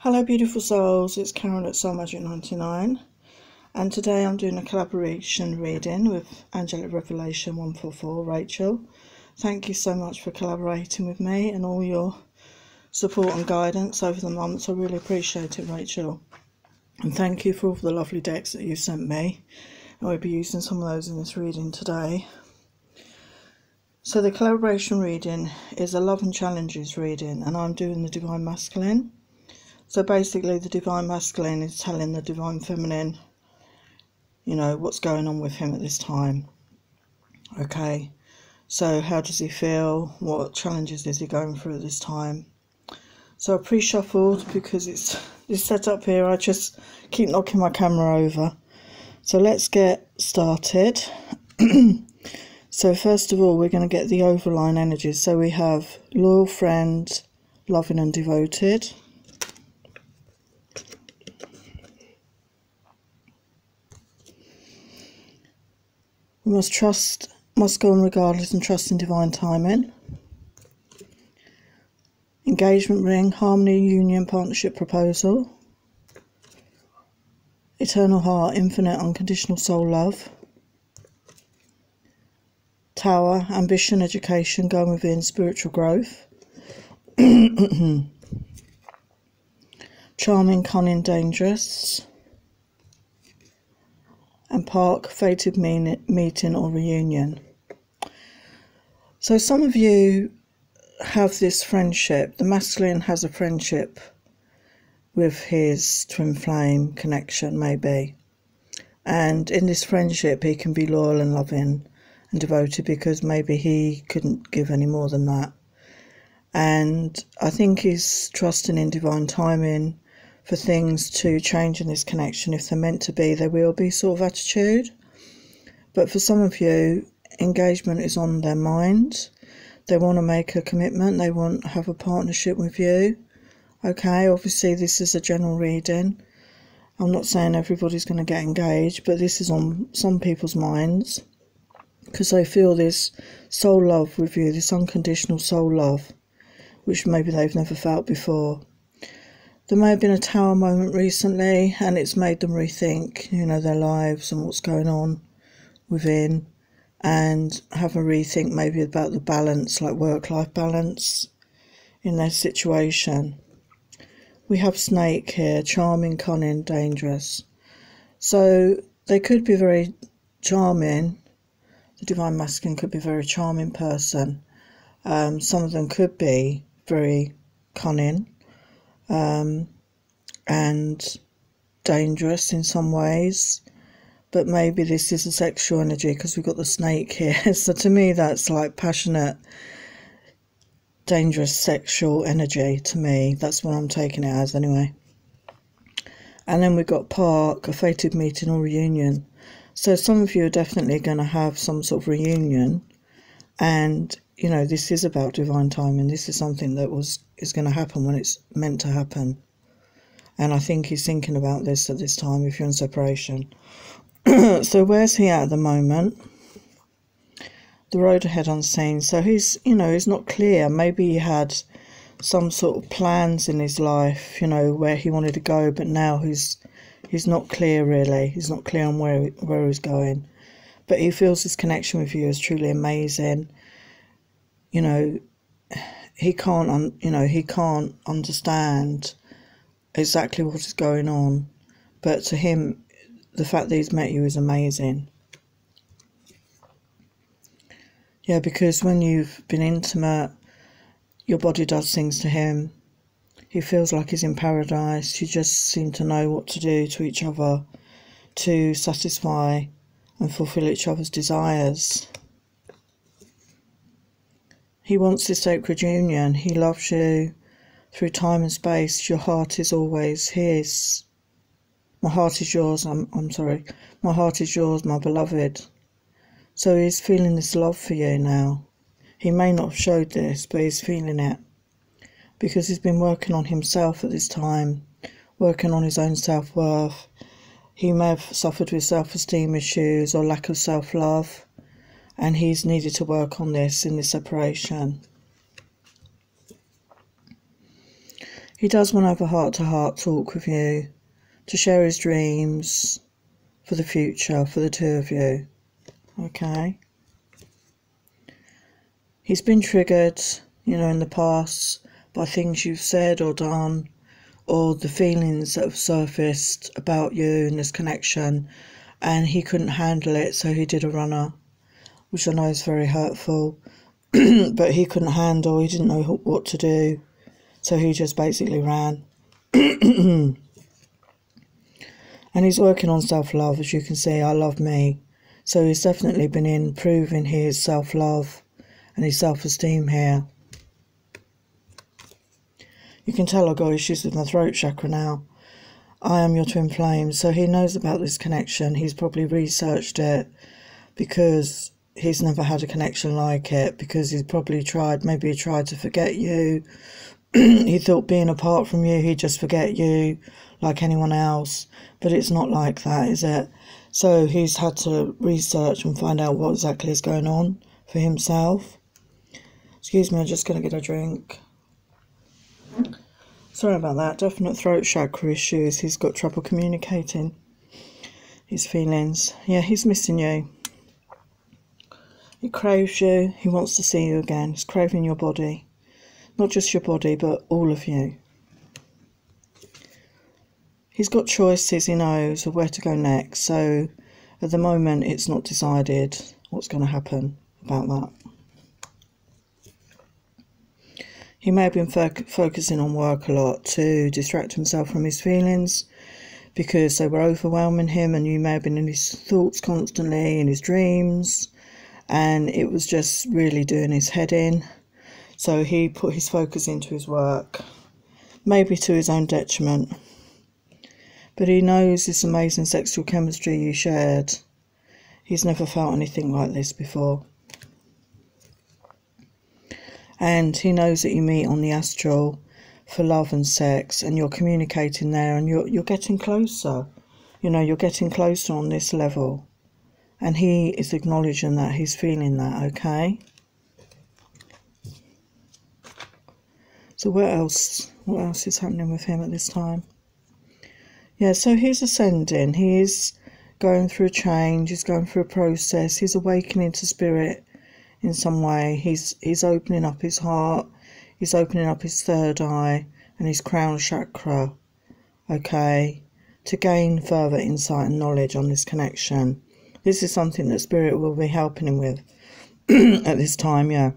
Hello beautiful souls, it's Karen at Soul Magic 99, and today I'm doing a collaboration reading with Angelic Revelation 144, Rachel. Thank you so much for collaborating with me and all your support and guidance over the months. I really appreciate it, Rachel. And thank you for all the lovely decks that you sent me. I'll be using some of those in this reading today. So the collaboration reading is a love and challenges reading, and I'm doing the Divine Masculine. So basically the Divine Masculine is telling the Divine Feminine, you know, what's going on with him at this time. Okay, so how does he feel? What challenges is he going through at this time? So I pre-shuffled because it's set up here. I just keep knocking my camera over. So let's get started. So first of all, we're going to get the overline energies. So we have loyal friend, loving and devoted. We must go on regardless and trust in divine timing. Engagement ring, harmony, union, partnership, proposal. Eternal heart, infinite, unconditional soul love. Tower, ambition, education, going within, spiritual growth. Charming, cunning, dangerous. And park, fated meeting or reunion. So some of you have this friendship. The masculine has a friendship with his twin flame connection, maybe. And in this friendship, he can be loyal and loving and devoted because maybe he couldn't give any more than that. And I think he's trusting in divine timing for things to change in this connection. If they're meant to be, they will be, sort of attitude. But for some of you, engagement is on their mind. They want to make a commitment. They want to have a partnership with you. Okay, obviously this is a general reading. I'm not saying everybody's going to get engaged, but this is on some people's minds because they feel this soul love with you, this unconditional soul love, which maybe they've never felt before. There may have been a tower moment recently and it's made them rethink, you know, their lives and what's going on within, and have a rethink maybe about the balance, like work-life balance in their situation. We have snake here, charming, cunning, dangerous. So they could be very charming. The Divine Masculine could be a very charming person. Some of them could be very cunning. And dangerous in some ways, but maybe this is a sexual energy because we've got the snake here. So to me that's like passionate, dangerous sexual energy. To me, that's what I'm taking it as anyway. And then we've got park, a fated meeting or reunion. So some of you are definitely going to have some sort of reunion, and you know, this is about divine timing. This is something that is going to happen when it's meant to happen. And I think he's thinking about this at this time if you're in separation. So where's he at the moment? The road ahead unseen. So he's, you know, he's not clear. Maybe he had some sort of plans in his life, you know, where he wanted to go, but now he's not clear really. He's not clear on where he's going. But he feels his connection with you is truly amazing. You know, he can't understand exactly what is going on, but to him the fact that he's met you is amazing. Yeah, because when you've been intimate, your body does things to him. He feels like he's in paradise. You just seem to know what to do to each other to satisfy and fulfill each other's desires. He wants this sacred union. He loves you through time and space. Your heart is always his. My heart is yours. I'm sorry. My heart is yours, my beloved. So he's feeling this love for you now. He may not have showed this, but he's feeling it. Because he's been working on himself at this time. Working on his own self-worth. He may have suffered with self-esteem issues or lack of self-love. And he's needed to work on this in this separation. He does want to have a heart-to-heart talk with you, to share his dreams for the future, for the two of you. Okay? He's been triggered, you know, in the past by things you've said or done, or the feelings that have surfaced about you and this connection, and he couldn't handle it, so he did a runner, which I know is very hurtful. But he couldn't handle, he didn't know what to do, so he just basically ran. And he's working on self-love, as you can see. I love me. So he's definitely been improving his self-love and his self-esteem here. You can tell I've got issues with my throat chakra now. I am your twin flames, so he knows about this connection. He's probably researched it because he's never had a connection like it, because he's probably tried, maybe he tried to forget you. He thought being apart from you, he'd just forget you like anyone else, but it's not like that, is it? So he's had to research and find out what exactly is going on for himself. Excuse me, I'm just going to get a drink. Sorry about that. Definite throat chakra issues. He's got trouble communicating his feelings. Yeah, he's missing you. He craves you. He wants to see you again. He's craving your body. Not just your body, but all of you. He's got choices, he knows, of where to go next. So at the moment, it's not decided what's going to happen about that. He may have been focusing on work a lot to distract himself from his feelings, because they were overwhelming him, and you may have been in his thoughts constantly, in his dreams, and it was just really doing his head in. So he put his focus into his work, maybe to his own detriment. But he knows this amazing sexual chemistry you shared. He's never felt anything like this before. And he knows that you meet on the astral for love and sex, and you're communicating there, and you're getting closer. You know, you're getting closer on this level. And he is acknowledging that, he's feeling that, okay? So what else is happening with him at this time? Yeah, so he's ascending. He is going through a change. He's going through a process. He's awakening to spirit in some way. He's opening up his heart. He's opening up his third eye and his crown chakra, okay, to gain further insight and knowledge on this connection. This is something that spirit will be helping him with at this time, yeah.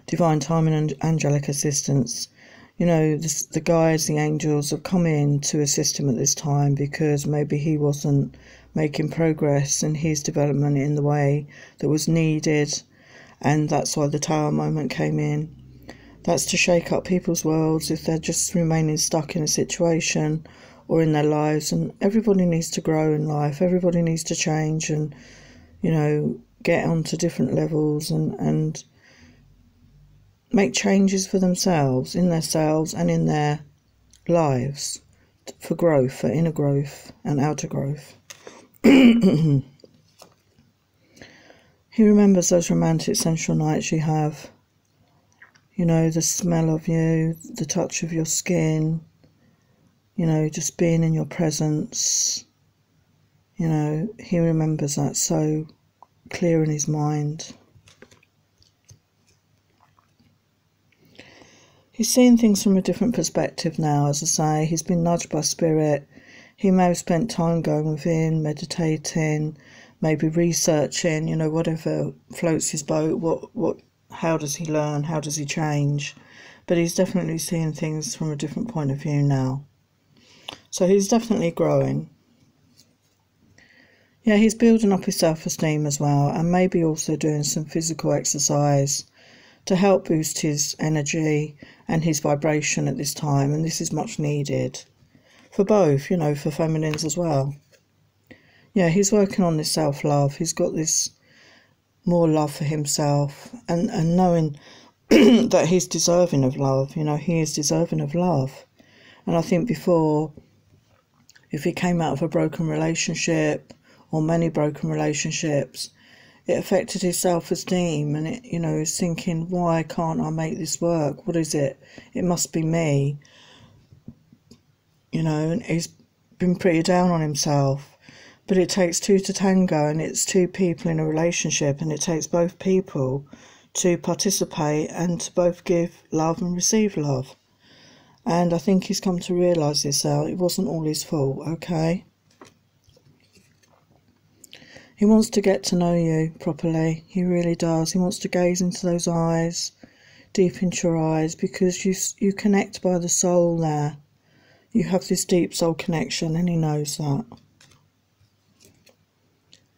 Divine timing and angelic assistance. You know, the guides, the angels have come in to assist him at this time, because maybe he wasn't making progress in his development in the way that was needed, and that's why the Tower moment came in. That's to shake up people's worlds if they're just remaining stuck in a situation or in their lives. And everybody needs to grow in life. Everybody needs to change and, you know, get onto different levels and make changes for themselves, in themselves and in their lives, for growth, for inner growth and outer growth. He remembers those romantic sensual nights you have. You know, the smell of you, the touch of your skin, you know, just being in your presence. You know, he remembers that so clear in his mind. He's seeing things from a different perspective now, as I say. He's been nudged by spirit. He may have spent time going within, meditating, maybe researching, you know, whatever floats his boat. How does he learn? How does he change? But he's definitely seeing things from a different point of view now. So he's definitely growing. Yeah, he's building up his self-esteem as well, and maybe also doing some physical exercise to help boost his energy and his vibration at this time. And this is much needed for both, you know, for feminines as well. Yeah, he's working on this self-love. He's got this more love for himself, and knowing that he's deserving of love. You know, he is deserving of love. And I think before, if he came out of a broken relationship or many broken relationships, it affected his self-esteem, and it, you know, he's thinking, why can't I make this work? What is it? It must be me. You know, and he's been pretty down on himself. But it takes two to tango, and it's two people in a relationship, and it takes both people to participate and to both give love and receive love. And I think he's come to realise this out. It wasn't all his fault, okay? He wants to get to know you properly. He really does. He wants to gaze into those eyes, deep into your eyes, because you connect by the soul there. You have this deep soul connection, and he knows that.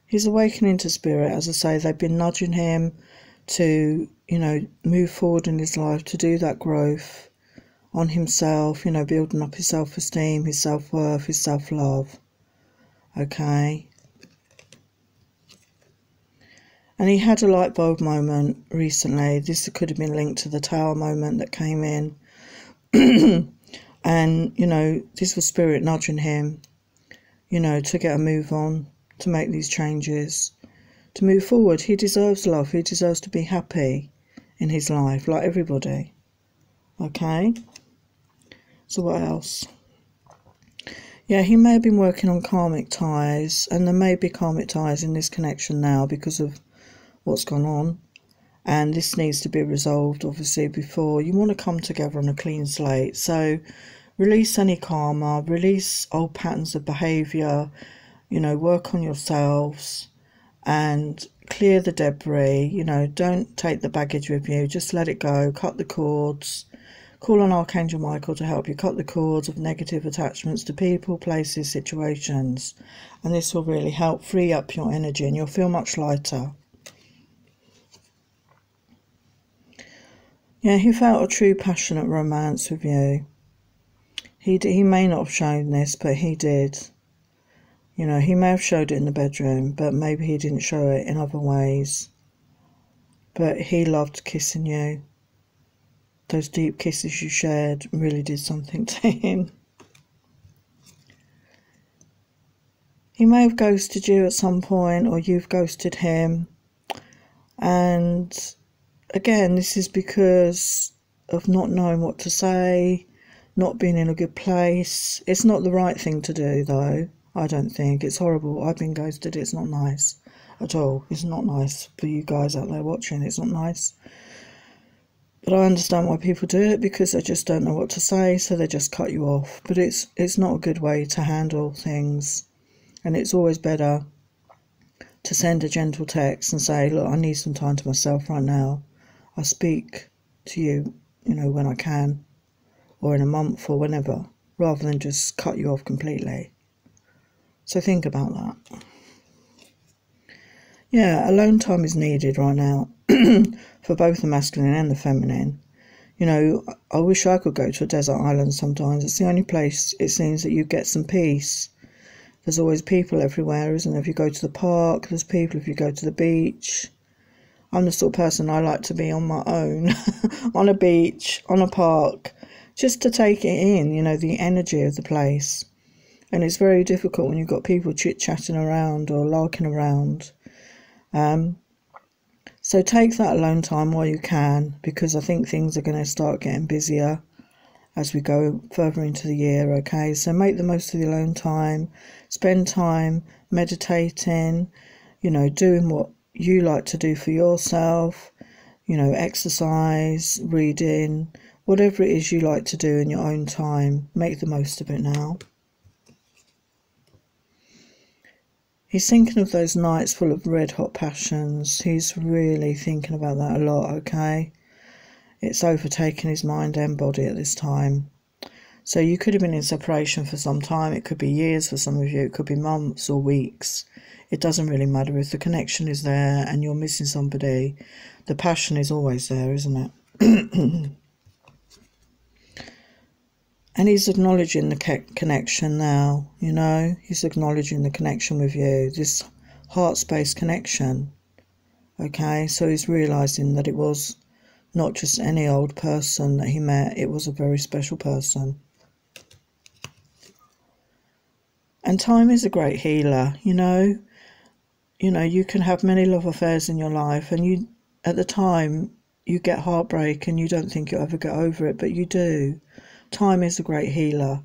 He's awakening to spirit, as I say. They've been nudging him to, you know, move forward in his life, to do that growth on himself, you know, building up his self-esteem, his self-worth, his self-love. Okay? And he had a light bulb moment recently. This could have been linked to the tower moment that came in. And, you know, this was spirit nudging him, you know, to get a move on, to make these changes, to move forward. He deserves love. He deserves to be happy in his life, like everybody. Okay? So what else? Yeah, he may have been working on karmic ties, and there may be karmic ties in this connection now because of what's gone on. And this needs to be resolved, obviously, before you want to come together on a clean slate. So release any karma, release old patterns of behaviour, you know, work on yourselves and clear the debris. You know, don't take the baggage with you. Just let it go. Cut the cords. Call on Archangel Michael to help you cut the cords of negative attachments to people, places, situations. And this will really help free up your energy, and you'll feel much lighter. Yeah, he felt a true passionate romance with you. He may not have shown this, but he did. You know, he may have showed it in the bedroom, but maybe he didn't show it in other ways. But he loved kissing you. Those deep kisses you shared really did something to him. He may have ghosted you at some point, or you've ghosted him. And again, this is because of not knowing what to say, not being in a good place. It's not the right thing to do, though. I don't think. It's horrible. I've been ghosted. It's not nice at all. It's not nice for you guys out there watching. It's not nice. But I understand why people do it, because they just don't know what to say, so they just cut you off. But it's not a good way to handle things. And it's always better to send a gentle text and say, look, I need some time to myself right now. I'll speak to you, you know, when I can, or in a month or whenever, rather than just cut you off completely. So think about that. Yeah, alone time is needed right now for both the masculine and the feminine. You know, I wish I could go to a desert island sometimes. It's the only place, it seems, that you get some peace. There's always people everywhere, isn't there? If you go to the park, there's people. If you go to the beach, I'm the sort of person, I like to be on my own, on a beach, on a park, just to take it in, you know, the energy of the place. And it's very difficult when you've got people chit-chatting around or larking around. So take that alone time while you can, because I think things are going to start getting busier as we go further into the year, okay? So make the most of the alone time. Spend time meditating, you know, doing what you like to do for yourself, you know, exercise, reading, whatever it is you like to do in your own time. Make the most of it now. He's thinking of those nights full of red-hot passions. He's really thinking about that a lot, okay? It's overtaken his mind and body at this time. So you could have been in separation for some time. It could be years for some of you. It could be months or weeks. It doesn't really matter. If the connection is there and you're missing somebody, the passion is always there, isn't it? And he's acknowledging the connection now, you know. He's acknowledging the connection with you, this heart space connection. Okay, so he's realising that it was not just any old person that he met. It was a very special person. And time is a great healer, you know. you know, you can have many love affairs in your life, and you, at the time, you get heartbreak and you don't think you'll ever get over it, but you do. Time is a great healer.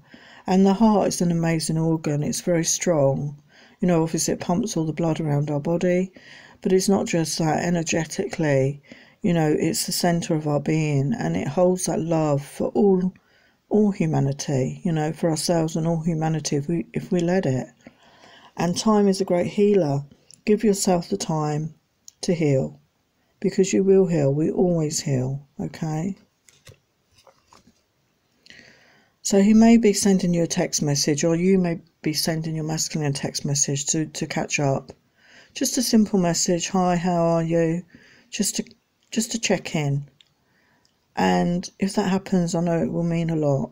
And the heart is an amazing organ. It's very strong. You know, obviously it pumps all the blood around our body, but it's not just that. Energetically, you know, it's the centre of our being, and it holds that love for all humanity, you know, for ourselves and all humanity if we let it. And time is a great healer. Give yourself the time to heal, because you will heal. We always heal, okay? So he may be sending you a text message, or you may be sending your masculine a text message to catch up. Just a simple message, hi, how are you? Just to check in. And if that happens, I know it will mean a lot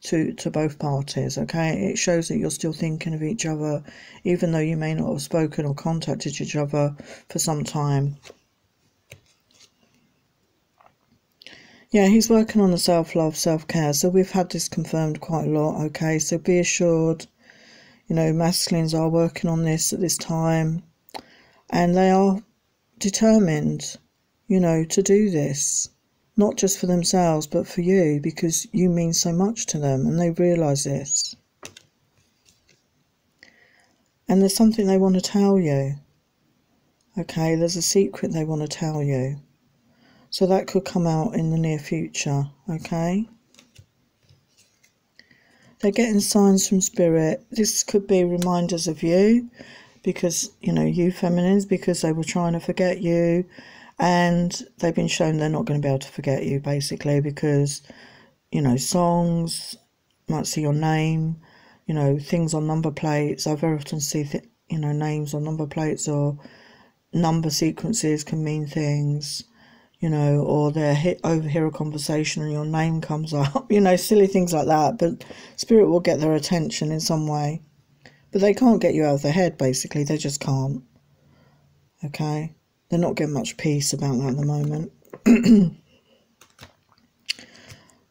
to both parties, okay? It shows that you're still thinking of each other, even though you may not have spoken or contacted each other for some time. Yeah, he's working on the self-love, self-care. So we've had this confirmed quite a lot, okay? So be assured, you know, masculines are working on this at this time. And they are determined, you know, to do this. Not just for themselves, but for you, because you mean so much to them, and they realise this. And there's something they want to tell you. Okay, there's a secret they want to tell you. So that could come out in the near future, okay? They're getting signs from spirit. This could be reminders of you, because, you know, you feminines, because they were trying to forget you, and they've been shown they're not going to be able to forget you, basically, because, you know, songs, might see your name, you know, things on number plates. I very often see, you know, names on number plates, or number sequences can mean things. You know, or they overhear a conversation and your name comes up, you know, silly things like that. But spirit will get their attention in some way. But they can't get you out of their head, basically. They just can't. Okay? They're not getting much peace about that at the moment.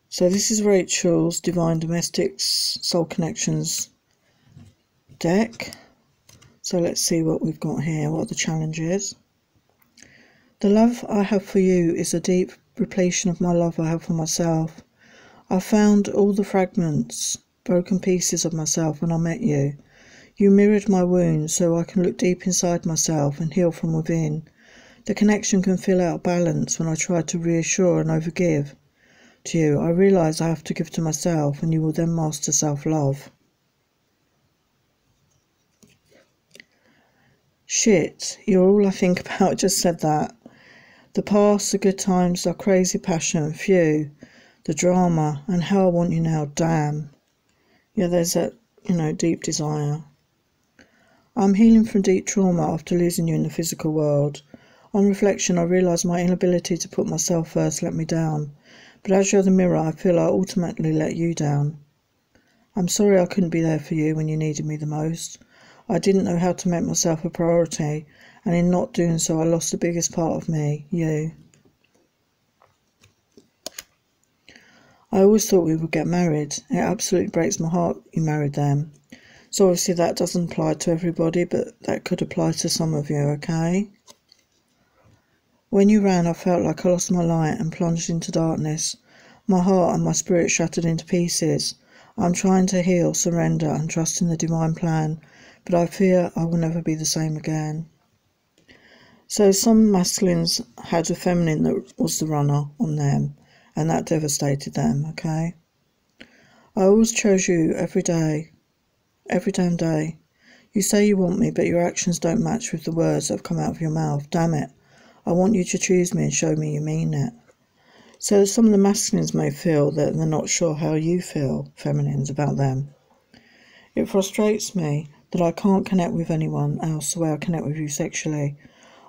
So this is Rachel's Divine Domestics Soul Connections deck. So let's see what we've got here, what the challenge is. The love I have for you is a deep repletion of my love I have for myself. I found all the fragments, broken pieces of myself when I met you. You mirrored my wounds so I can look deep inside myself and heal from within. The connection can feel out of balance when I try to reassure and overgive to you. I realise I have to give to myself, and you will then master self-love. Shit, you're all I think about. Just said that. The past, the good times, the crazy passion, phew, the drama, and how I want you now, damn. Yeah, there's that, you know, deep desire. I'm healing from deep trauma after losing you in the physical world. On reflection, I realise my inability to put myself first let me down. But as you're the mirror, I feel I ultimately let you down. I'm sorry I couldn't be there for you when you needed me the most. I didn't know how to make myself a priority, and in not doing so, I lost the biggest part of me, you. I always thought we would get married. It absolutely breaks my heart you married them. So obviously that doesn't apply to everybody, but that could apply to some of you, okay? When you ran, I felt like I lost my light and plunged into darkness. My heart and my spirit shattered into pieces. I'm trying to heal, surrender, and trust in the divine plan, but I fear I will never be the same again. So some masculines had a feminine that was the runner on them, and that devastated them, okay? I always chose you every day, every damn day. You say you want me, but your actions don't match with the words that have come out of your mouth. Damn it. I want you to choose me and show me you mean it. So some of the masculines may feel that they're not sure how you feel, feminines, about them. It frustrates me that I can't connect with anyone else the way I connect with you sexually.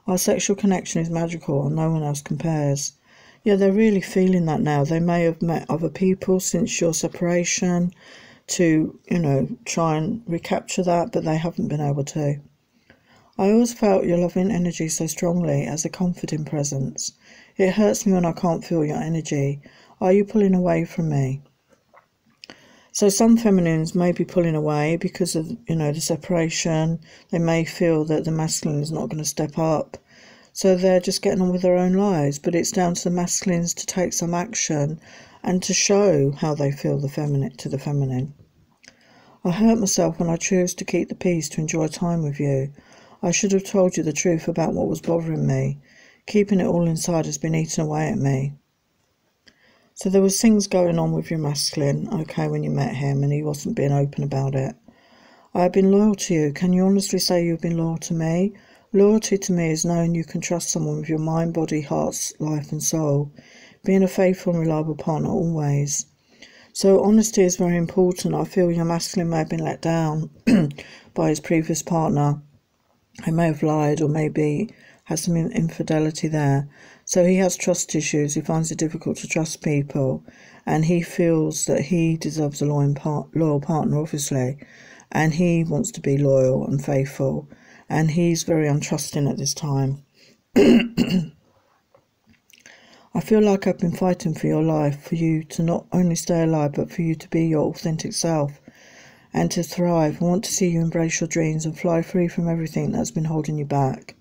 Our sexual connection is magical and no one else compares. Yeah, they're really feeling that now. They may have met other people since your separation to, you know, try and recapture that, but they haven't been able to. I always felt your loving energy so strongly as a comforting presence. It hurts me when I can't feel your energy. Are you pulling away from me? So some feminines may be pulling away because of, the separation. They may feel that the masculine is not going to step up. So they're just getting on with their own lives. But it's down to the masculines to take some action and to show how they feel the feminine. I hurt myself when I chose to keep the peace to enjoy time with you. I should have told you the truth about what was bothering me. Keeping it all inside has been eating away at me. So there was things going on with your masculine, okay, when you met him, and he wasn't being open about it. I have been loyal to you. Can you honestly say you've been loyal to me? Loyalty to me is knowing you can trust someone with your mind, body, heart, life and soul. Being a faithful and reliable partner always. So honesty is very important. I feel your masculine may have been let down by his previous partner. He may have lied or maybe has some infidelity there. So he has trust issues. He finds it difficult to trust people, and he feels that he deserves a loyal partner, obviously, and he wants to be loyal and faithful, and he's very untrusting at this time. I feel like I've been fighting for your life, for you to not only stay alive, but for you to be your authentic self and to thrive. I want to see you embrace your dreams and fly free from everything that's been holding you back.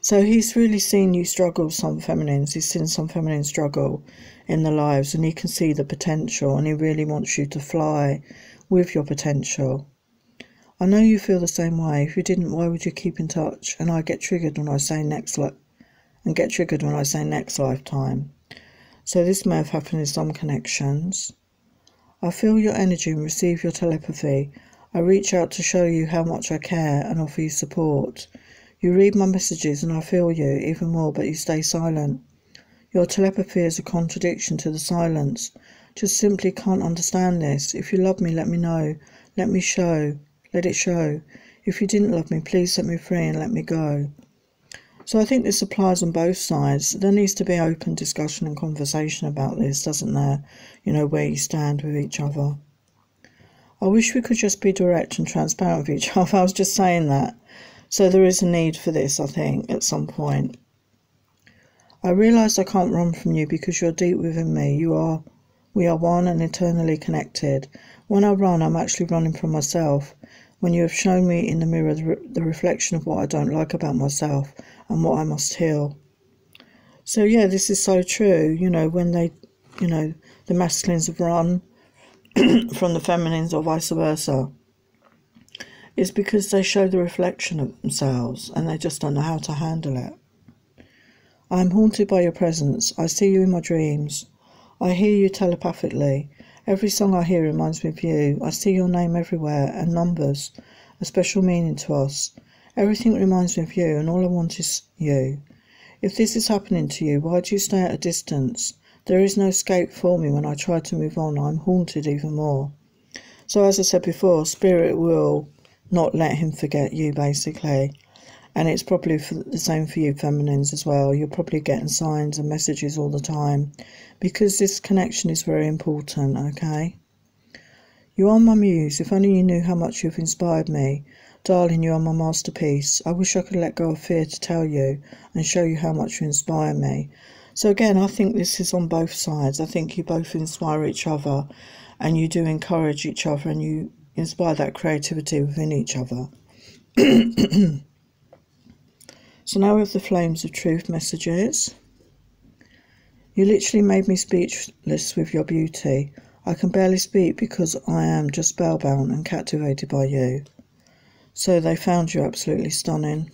So he's really seen you struggle with some feminines. He's seen some feminine struggle in their lives, and he can see the potential, and he really wants you to fly with your potential. I know you feel the same way. If you didn't, why would you keep in touch? And I get triggered when I say next lifetime. So this may have happened in some connections. I feel your energy and receive your telepathy. I reach out to show you how much I care and offer you support. You read my messages and I feel you even more, but you stay silent. Your telepathy is a contradiction to the silence. Just simply can't understand this. If you love me, let me know. Let it show. If you didn't love me, please set me free and let me go. So I think this applies on both sides. There needs to be open discussion and conversation about this, doesn't there? Where you stand with each other. I wish we could just be direct and transparent with each other. I was just saying that. So there is a need for this, I think, at some point. I realise I can't run from you because you're deep within me. We are one and eternally connected. When I run, I'm actually running from myself. When you have shown me in the mirror the reflection of what I don't like about myself and what I must heal. So yeah, this is so true. When they, the masculines have run from the feminines or vice versa. It's because they show the reflection of themselves and they just don't know how to handle it. I am haunted by your presence. I see you in my dreams. I hear you telepathically. Every song I hear reminds me of you. I see your name everywhere and numbers, a special meaning to us. Everything reminds me of you and all I want is you. If this is happening to you, why do you stay at a distance? There is no escape for me when I try to move on. I'm haunted even more. So as I said before, Spirit will not let him forget you, basically. And it's probably the same for you feminines as well. You're probably getting signs and messages all the time because this connection is very important, okay? You are my muse. If only you knew how much you've inspired me. Darling, you are my masterpiece. I wish I could let go of fear to tell you and show you how much you inspire me. So again, I think this is on both sides. I think you both inspire each other and you do encourage each other and you inspire that creativity within each other. So now we have the Flames of Truth messages. You literally made me speechless with your beauty. I can barely speak because I am just spellbound and captivated by you. So they found you absolutely stunning.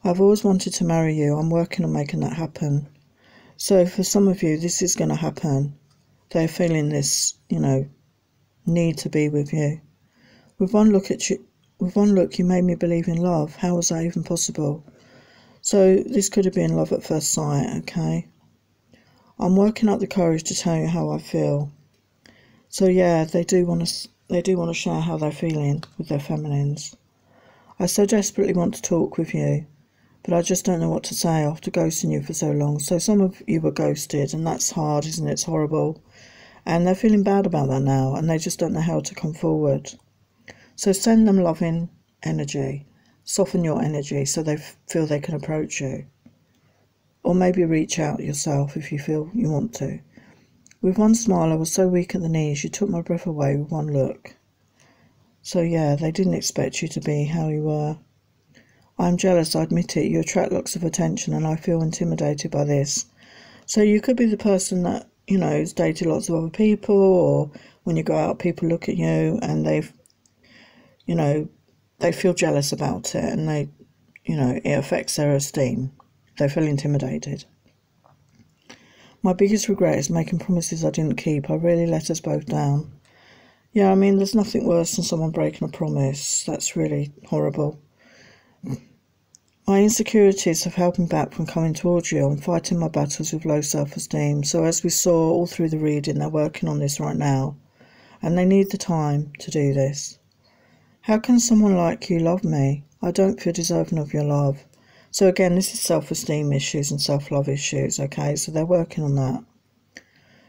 I've always wanted to marry you. I'm working on making that happen. So for some of you, this is going to happen. They're feeling this, need to be with you. With one look, you made me believe in love. How was that even possible? So this could have been love at first sight, okay? I'm working up the courage to tell you how I feel. So yeah, they do want to share how they're feeling with their feminines. I so desperately want to talk with you, but I just don't know what to say after ghosting you for so long. So some of you were ghosted, and that's hard, isn't it? It's horrible. And they're feeling bad about that now, and they just don't know how to come forward. So send them loving energy. Soften your energy so they feel they can approach you. Or maybe reach out yourself if you feel you want to. With one smile, I was so weak at the knees, you took my breath away with one look. So yeah, they didn't expect you to be how you were. I'm jealous, I admit it. You attract lots of attention and I feel intimidated by this. So you could be the person that, you know, has dated lots of other people, or when you go out, people look at you and they've, you know, they feel jealous about it and they, you know, it affects their esteem. They feel intimidated. My biggest regret is making promises I didn't keep. I really let us both down. Yeah, I mean, there's nothing worse than someone breaking a promise. That's really horrible. My insecurities have held me back from coming towards you. I'm fighting my battles with low self-esteem. So as we saw all through the reading, they're working on this right now. And they need the time to do this. How can someone like you love me? I don't feel deserving of your love. So again, this is self-esteem issues and self-love issues, okay? So they're working on that.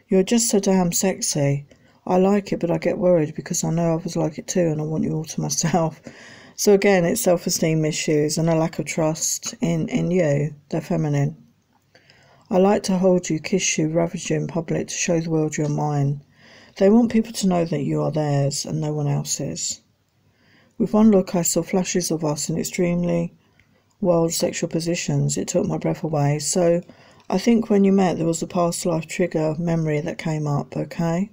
You're just so damn sexy. I like it, but I get worried because I know others like it too and I want you all to myself. So again, it's self-esteem issues and a lack of trust in you. They're feminine. I like to hold you, kiss you, ravage you in public to show the world you're mine. They want people to know that you are theirs and no one else's. With one look, I saw flashes of us in extremely wild sexual positions. It took my breath away. So I think when you met, there was a past life trigger memory that came up, okay?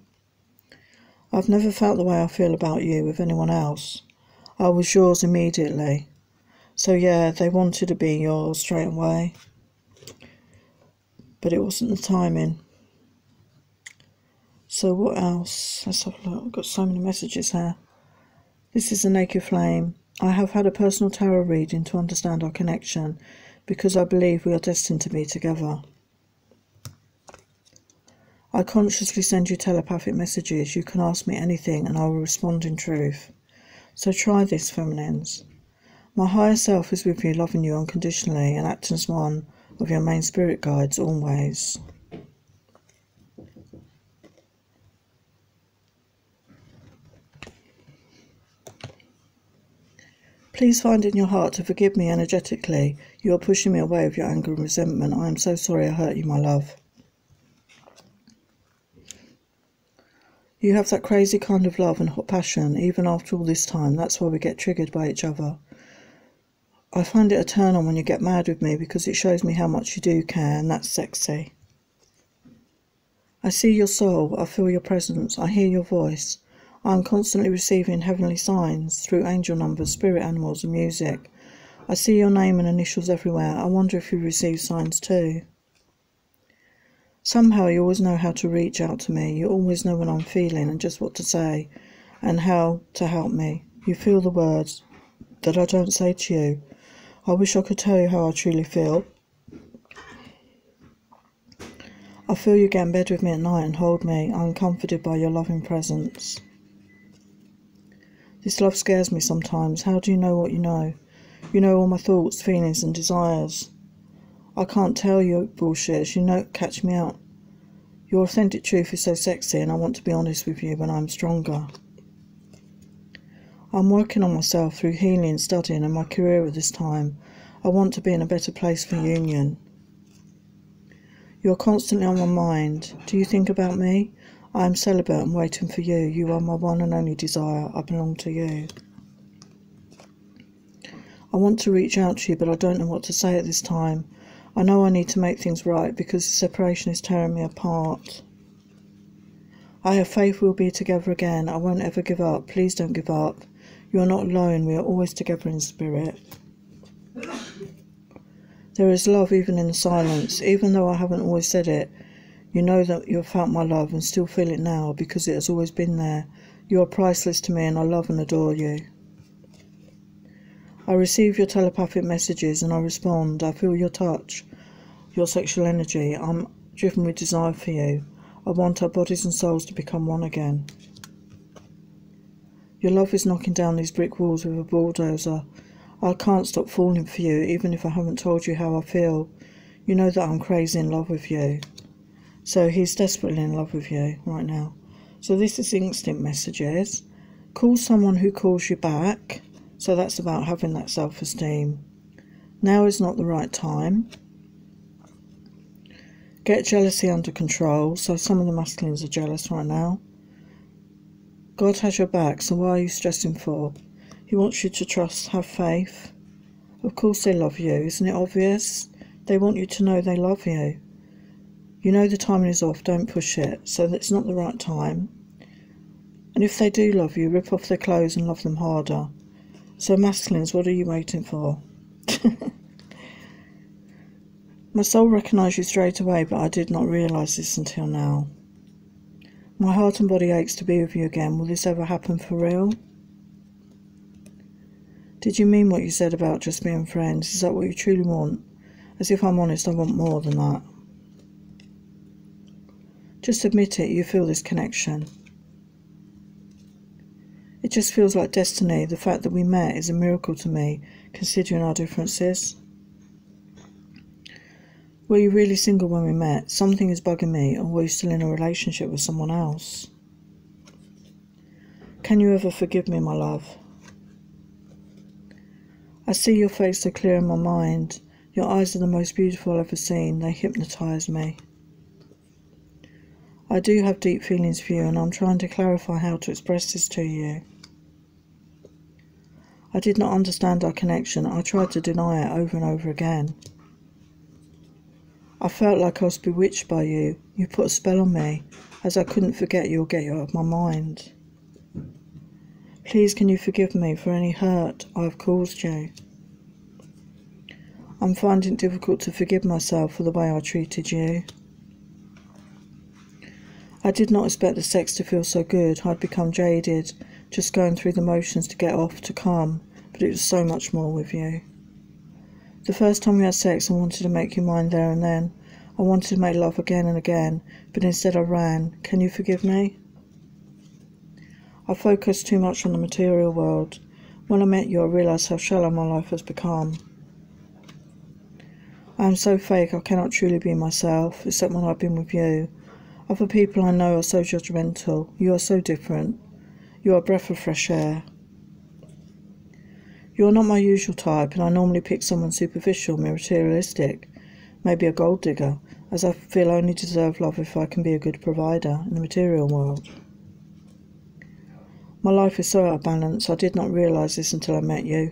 I've never felt the way I feel about you with anyone else. I was yours immediately. So yeah, they wanted to be yours straight away. But it wasn't the timing. So what else? Let's have a look. I've got so many messages here. This is a naked flame. I have had a personal tarot reading to understand our connection because I believe we are destined to be together. I consciously send you telepathic messages. You can ask me anything and I will respond in truth. So try this, feminines. My higher self is with you, loving you unconditionally and acting as one of your main spirit guides always. Please find in your heart to forgive me energetically. You are pushing me away with your anger and resentment. I am so sorry I hurt you, my love. You have that crazy kind of love and hot passion, even after all this time. That's why we get triggered by each other. I find it a turn on when you get mad with me because it shows me how much you do care, and that's sexy. I see your soul. I feel your presence. I hear your voice. I am constantly receiving heavenly signs through angel numbers, spirit animals and music. I see your name and initials everywhere. I wonder if you receive signs too. Somehow you always know how to reach out to me. You always know when I'm feeling and just what to say and how to help me. You feel the words that I don't say to you. I wish I could tell you how I truly feel. I feel you get in bed with me at night and hold me. I'm comforted by your loving presence. This love scares me sometimes. How do you know what you know? You know all my thoughts, feelings and desires. I can't tell you bullshit. You know, catch me out. Your authentic truth is so sexy and I want to be honest with you when I'm stronger. I'm working on myself through healing, studying and my career at this time. I want to be in a better place for union. You're constantly on my mind. Do you think about me? I am celibate and waiting for you. You are my one and only desire. I belong to you. I want to reach out to you, but I don't know what to say at this time. I know I need to make things right because the separation is tearing me apart. I have faith we'll be together again. I won't ever give up. Please don't give up. You are not alone. We are always together in spirit. There is love even in the silence. Even though I haven't always said it, you know that you have felt my love and still feel it now because it has always been there. You are priceless to me and I love and adore you. I receive your telepathic messages and I respond. I feel your touch, your sexual energy. I'm driven with desire for you. I want our bodies and souls to become one again. Your love is knocking down these brick walls with a bulldozer. I can't stop falling for you, even if I haven't told you how I feel. You know that I'm crazy in love with you. So he's desperately in love with you right now. So this is instant messages. Call someone who calls you back. So that's about having that self-esteem. Now is not the right time. Get jealousy under control. So some of the masculines are jealous right now. God has your back, so why are you stressing for? He wants you to trust, have faith. Of course they love you, isn't it obvious? They want you to know they love you. You know the timing is off, don't push it, so that it's not the right time. And if they do love you, rip off their clothes and love them harder. So masculines, what are you waiting for? My soul recognised you straight away, but I did not realise this until now. My heart and body aches to be with you again. Will this ever happen for real? Did you mean what you said about just being friends? Is that what you truly want? As if I'm honest, I want more than that. Just admit it, you feel this connection. It just feels like destiny. The fact that we met is a miracle to me, considering our differences. Were you really single when we met? Something is bugging me, or were you still in a relationship with someone else? Can you ever forgive me, my love? I see your face so clear in my mind. Your eyes are the most beautiful I've ever seen. They hypnotise me. I do have deep feelings for you, and I'm trying to clarify how to express this to you. I did not understand our connection. I tried to deny it over and over again. I felt like I was bewitched by you. You put a spell on me, as I couldn't forget you or get you out of my mind. Please, can you forgive me for any hurt I have caused you? I'm finding it difficult to forgive myself for the way I treated you. I did not expect the sex to feel so good. I'd become jaded, just going through the motions to get off, to calm, but it was so much more with you. The first time we had sex, I wanted to make you mine there and then. I wanted to make love again and again, but instead I ran. Can you forgive me? I focused too much on the material world. When I met you, I realised how shallow my life has become. I am so fake, I cannot truly be myself, except when I've been with you. Other people I know are so judgmental. You are so different. You are a breath of fresh air. You are not my usual type, and I normally pick someone superficial, materialistic, maybe a gold digger, as I feel I only deserve love if I can be a good provider in the material world. My life is so out of balance. I did not realise this until I met you.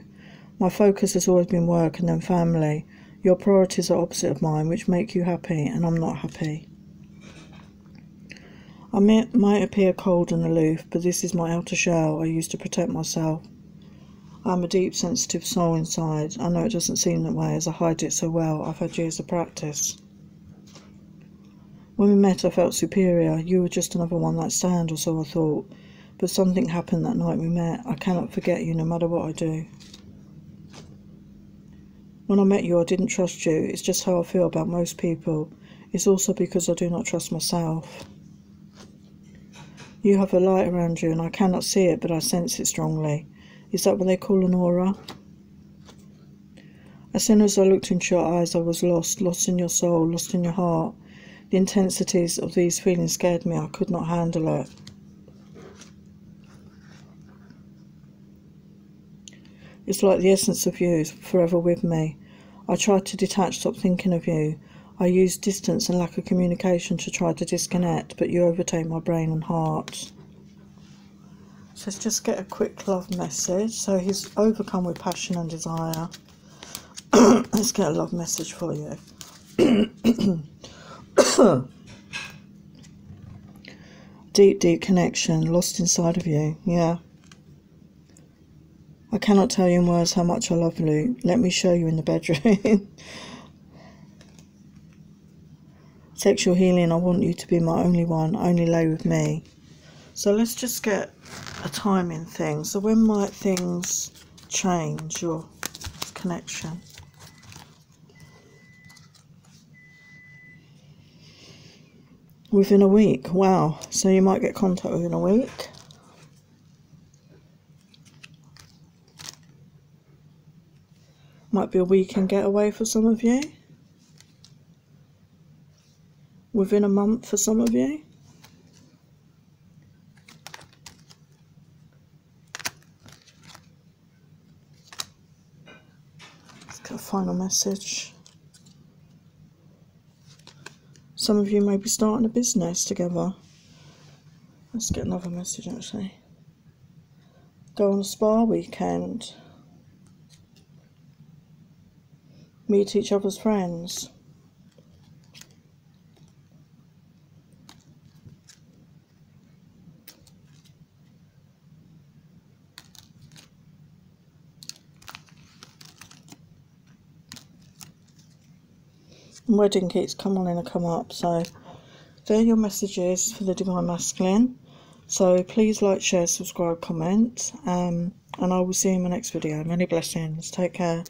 My focus has always been work and then family. Your priorities are opposite of mine, which make you happy, and I'm not happy. I might appear cold and aloof, but this is my outer shell I use to protect myself. I'm a deep, sensitive soul inside. I know it doesn't seem that way, as I hide it so well. I've had years of practice. When we met, I felt superior. You were just another one-night stand, or so I thought. But something happened that night we met. I cannot forget you, no matter what I do. When I met you, I didn't trust you. It's just how I feel about most people. It's also because I do not trust myself. You have a light around you, and I cannot see it, but I sense it strongly. Is that what they call an aura? As soon as I looked into your eyes, I was lost in your soul, lost in your heart. The intensities of these feelings scared me. I could not handle it. It's like the essence of you is forever with me. I tried to detach, stop thinking of you. I used distance and lack of communication to try to disconnect, but you overtake my brain and heart. So let's just get a quick love message. So he's overcome with passion and desire. Let's get a love message for you. Deep, deep connection, lost inside of you. Yeah. I cannot tell you in words how much I love you. Let me show you in the bedroom. Sexual healing, I want you to be my only one. Only lay with me. So let's just get a timing thing. So when might things change, your connection? Within a week. Wow. So you might get contact within a week. Might be a weekend getaway for some of you. Within a month for some of you. Let's get a final message. Some of you may be starting a business together. Let's get another message actually. Go on a spa weekend. Meet each other's friends. Wedding keeps come on and come up, so they're your messages for the Divine Masculine. So please like, share, subscribe, comment, and I will see you in my next video. Many blessings. Take care.